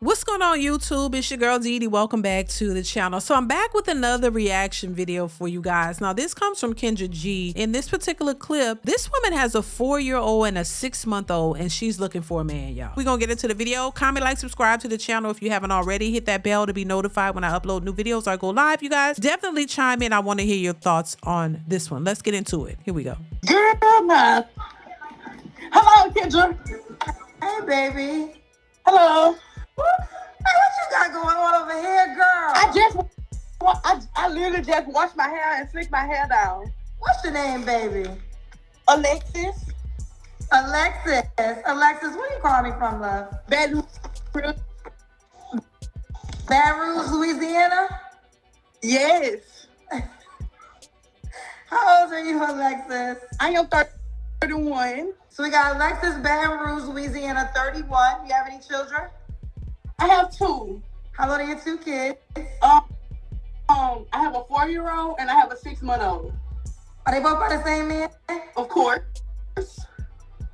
What's going on, YouTube? It's your girl DeeDee. Welcome back to the channel. So I'm back with another reaction video for you guys. Now this comes from Kendra G. In this particular clip, this woman has a 4-year-old and a 6-month-old, and she's looking for a man, y'all. We're gonna get into the video. Comment, like, subscribe to the channel if you haven't already. Hit that bell to be notified when I upload new videos or go live, you guys. Definitely chime in. I want to hear your thoughts on this one. Let's get into it. Here we go. Girl, man. Hello, Kendra. Hey, baby. Hello. Hey, what you got going on over here, girl? I literally just washed my hair and slicked my hair down. What's your name, baby? Alexis. Alexis. Alexis, where you calling me from, love? Baton Rouge, Louisiana? Yes. How old are you, Alexis? I am 31. So we got Alexis, Baton Rouge, Louisiana, 31. You have any children? I have 2. How old are your 2 kids? I have a 4-year-old and I have a 6-month-old. Are they both by the same man? Of course.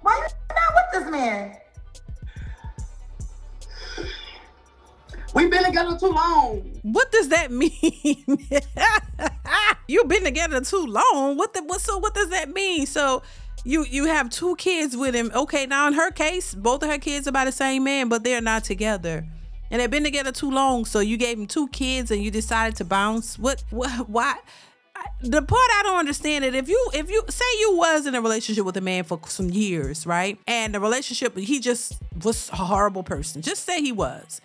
Why you not with this man? We've been together too long. What does that mean? You've been together too long. What does that mean? So you have 2 kids with him. Okay, now in her case, both of her kids are by the same man, but they're not together. And they've been together too long, so you gave him 2 kids and you decided to bounce. Why? The part I don't understand it, if you say you was in a relationship with a man for some years, right? And the relationship, he just was a horrible person. Just say he was.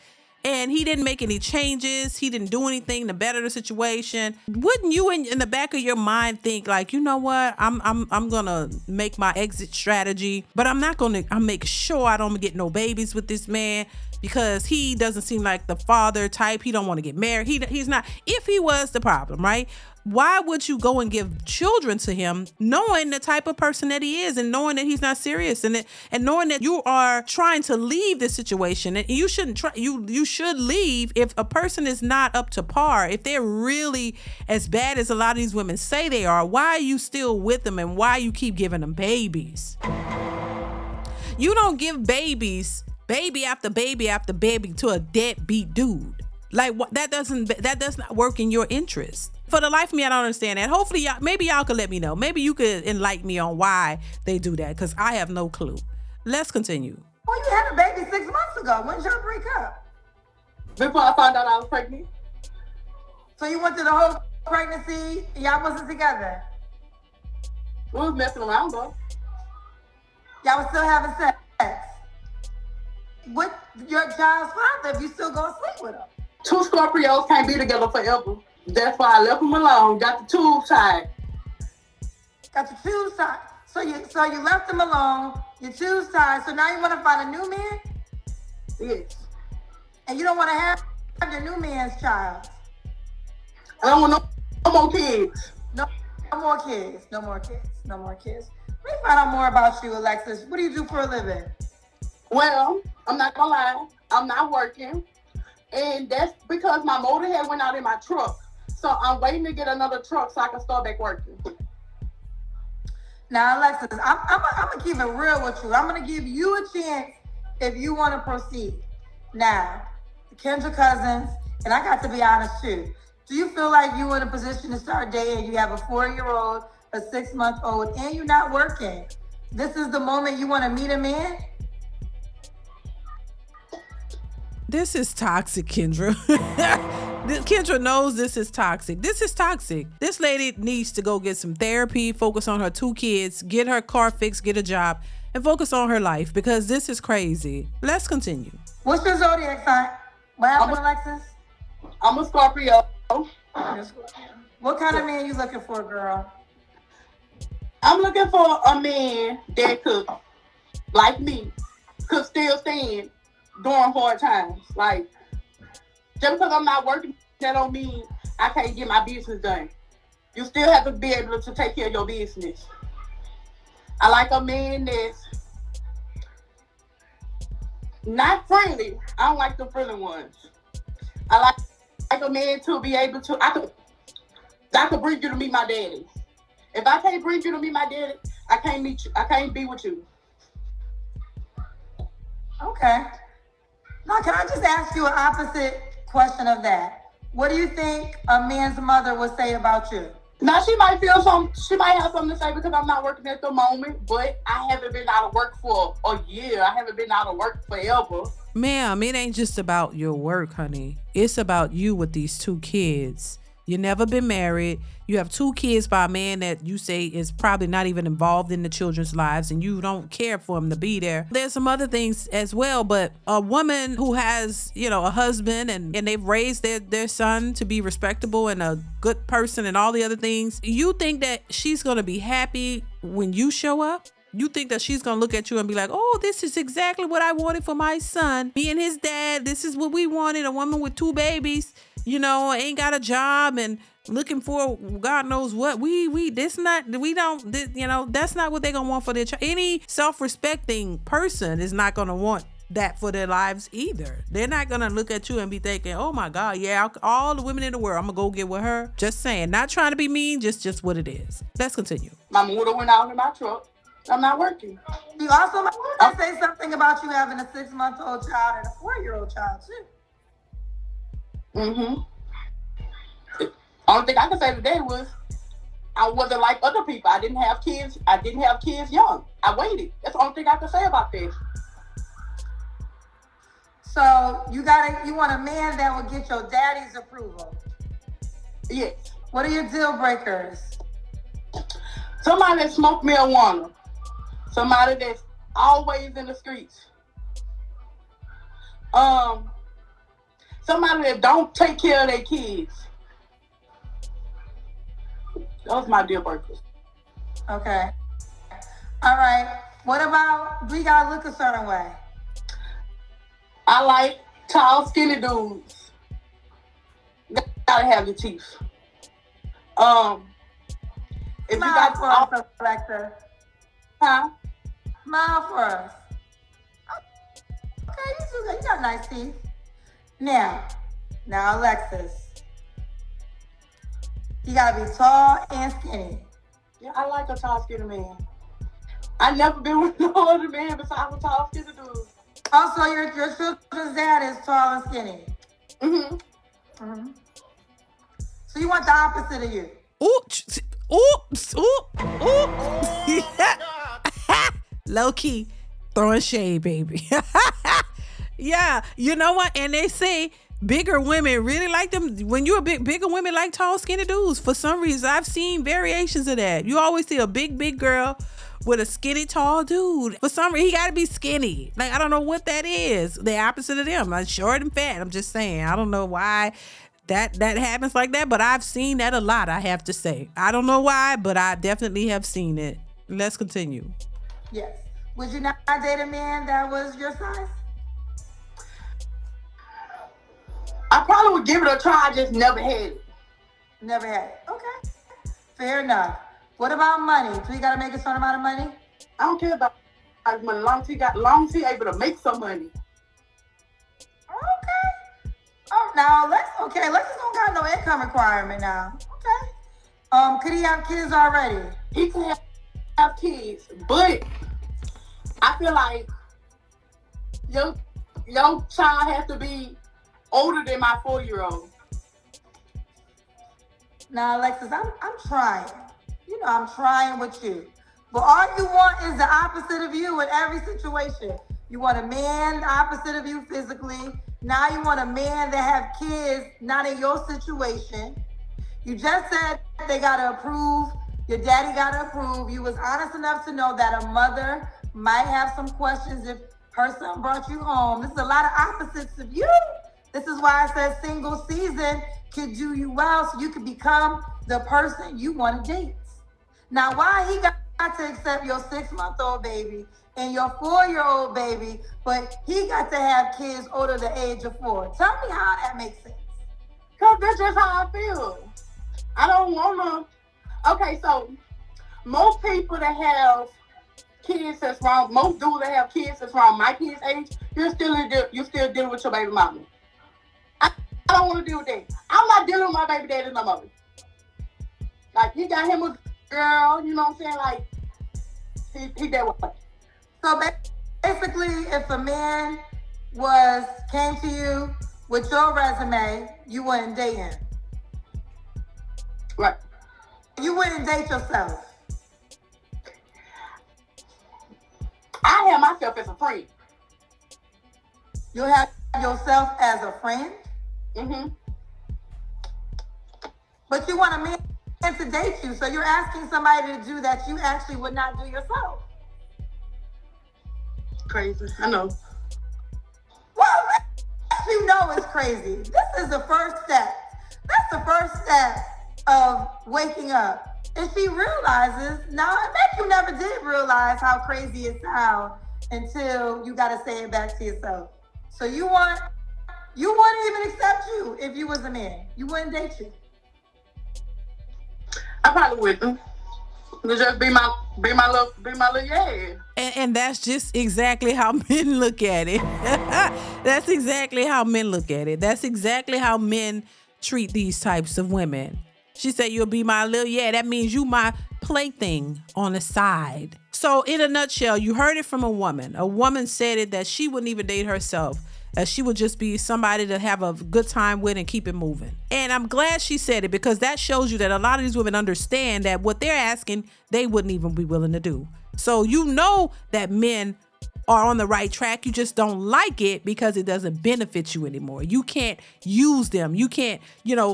And he didn't make any changes. He didn't do anything to better the situation. Wouldn't you in the back of your mind think like, you know what? I'm gonna make my exit strategy, but I'm make sure I don't get no babies with this man because he doesn't seem like the father type. He don't want to get married. He's not. If he was the problem, right? Why would you go and give children to him knowing the type of person that he is and knowing that he's not serious and knowing that you are trying to leave this situation? And you shouldn't try. You should leave if a person is not up to par. If they're really as bad as a lot of these women say they are, why are you still with them and why you keep giving them babies? You don't give baby after baby after baby to a deadbeat dude. Like what? That does not work in your interest. For the life of me, I don't understand that. Hopefully, maybe y'all could let me know. Maybe you could enlighten me on why they do that, because I have no clue. Let's continue. Well, you had a baby 6 months ago. When did y'all break up? Before I found out I was pregnant. So you went through the whole pregnancy and y'all wasn't together? We was messing around though. Y'all was still having sex? With your child's father if you still go to sleep with him? 2 Scorpios can't be together forever. That's why I left him alone. Got the tubes tied. Got your tubes tied. So you left him alone. Your tubes tied. So now you want to find a new man? Yes. And you don't want to have your new man's child? I don't want no more kids. No more kids. No more kids. No more kids. Let me find out more about you, Alexis. What do you do for a living? Well, I'm not gonna lie. I'm not working. And that's because my motor head went out in my truck. So I'm waiting to get another truck so I can start back working. Now, Alexis, I'm going to keep it real with you. I'm going to give you a chance if you want to proceed. Now, Kendra Cousins, and I got to be honest too. Do you feel like you're in a position to start dating? You have a 4-year-old, a 6-month-old, and you're not working. This is the moment you want to meet a man? This is toxic, Kendra. Kendra knows this is toxic. This is toxic. This lady needs to go get some therapy, focus on her 2 kids, get her car fixed, get a job, and focus on her life because this is crazy. Let's continue. What's your zodiac sign? What happened, Alexis? I'm a Scorpio. What kind of man you looking for, girl? I'm looking for a man that could, like me, could still stand during hard times. Like, just because I'm not working, that don't mean I can't get my business done. You still have to be able to take care of your business. I like a man that's not friendly. I don't like the friendly ones. I like a man to be able to, I could bring you to meet my daddy. If I can't bring you to meet my daddy, I can't meet you. I can't be with you. Okay. Now, can I just ask you an opposite question of that? What do you think a man's mother would say about you? Now she might have something to say because I'm not working at the moment, but I haven't been out of work for a year. I haven't been out of work forever. Ma'am, it ain't just about your work, honey. It's about you with these 2 kids. You never been married. You have 2 kids by a man that you say is probably not even involved in the children's lives, and you don't care for him to be there. There's some other things as well, but a woman who has, a husband and they've raised their son to be respectable and a good person and all the other things, you think that she's going to be happy when you show up? You think that she's going to look at you and be like, oh, this is exactly what I wanted for my son. Me and his dad, this is what we wanted. A woman with 2 babies, ain't got a job and looking for God knows what. That's not what they're going to want for their child. Any self-respecting person is not going to want that for their lives either. They're not going to look at you and be thinking, oh my God, yeah, all the women in the world, I'm going to go get with her. Just saying, not trying to be mean, just what it is. Let's continue. My motor went out in my truck. I'm not working. You also might say something about you having a 6-month-old child and a 4-year-old child too. Only thing I can say today was I wasn't like other people. I didn't have kids. I didn't have kids young. I waited. That's the only thing I can say about this. So you want a man that will get your daddy's approval. Yes. What are your deal breakers? Somebody that smoked marijuana. Somebody that's always in the streets. Somebody that don't take care of their kids. Those my deal breakers. Okay. All right. What about, we gotta look a certain way? I like tall, skinny dudes. Gotta have your teeth. If you got for us, Alexis. Huh? Smile for us. Okay, you got nice teeth. Now, Alexis. You gotta be tall and skinny. Yeah, I like a tall, skinny man. I never been with no other man besides a tall, skinny dude. Also, your children's dad is tall and skinny. So you want the opposite of you. Oops. Low key throwing shade, baby. Yeah, you know what? And they say bigger women really like them. When you're bigger women like tall, skinny dudes. For some reason, I've seen variations of that. You always see a big girl with a skinny, tall dude. For some reason, he got to be skinny. Like, I don't know what that is. The opposite of them. Like short and fat. I'm just saying. I don't know why that happens like that, but I've seen that a lot, I have to say. I don't know why, but I definitely have seen it. Let's continue. Yes. Would you not date a man that was your size? I probably would give it a try. I just never had it. Never had it. Okay. Fair enough. What about money? Do you got to make a certain amount of money? I don't care about money. Long as he able to make some money. Okay. Oh, now Alexis don't got no income requirement now. Okay. Could he have kids already? He can have kids, but I feel like your child has to be older than my 4-year-old. Now, Alexis, I'm trying. I'm trying with you. But all you want is the opposite of you in every situation. You want a man the opposite of you physically. Now you want a man that have kids not in your situation. You just said they got to approve. Your daddy got to approve. You was honest enough to know that a mother might have some questions if her son brought you home. This is a lot of opposites of you. This is why I said single season could do you well so you could become the person you want to date. Now, why he got to accept your 6-month-old baby and your 4-year-old baby, but he got to have kids older than the age of 4? Tell me how that makes sense. Because that's just how I feel. I don't want to. Okay, so most people that have kids that's wrong, most dudes that have kids that's wrong my kids' age, you're still dealing with your baby mama. I don't want to deal with that. I'm not dealing with my baby daddy no more. Like, he got him a girl, you know what I'm saying? Like, he that way. So basically, if a man came to you with your resume, you wouldn't date him. Right. You wouldn't date yourself. I have myself as a friend. You have yourself as a friend? Mm-hmm. But you want a man to date you, so you're asking somebody to do that you actually would not do yourself. Crazy, I know. Well, you know it's crazy. This is the first step. That's the first step of waking up. And she realizes, now, I bet you never did realize how crazy it sounds until you got to say it back to yourself. So you wouldn't even accept you if you was a man. You wouldn't date you. I probably wouldn't. It just be my little yeah. And that's just exactly how men look at it. That's exactly how men look at it. That's exactly how men treat these types of women. She said, you'll be my little yeah. That means you my plaything on the side. So in a nutshell, you heard it from a woman. A woman said it that she wouldn't even date herself. That she would just be somebody to have a good time with and keep it moving. And I'm glad she said it, because that shows you that a lot of these women understand that what they're asking, they wouldn't even be willing to do. So you know that men are on the right track. You just don't like it because it doesn't benefit you anymore. You can't use them. You can't,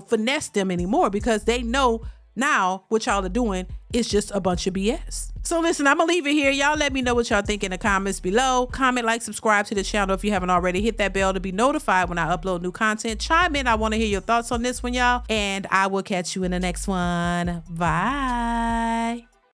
finesse them anymore, because they know now what y'all are doing is just a bunch of BS. So listen, I'm gonna leave it here. Y'all let me know what y'all think in the comments below. Comment, like, subscribe to the channel if you haven't already. Hit that bell to be notified when I upload new content. Chime in. I want to hear your thoughts on this one, y'all. And I will catch you in the next one. Bye.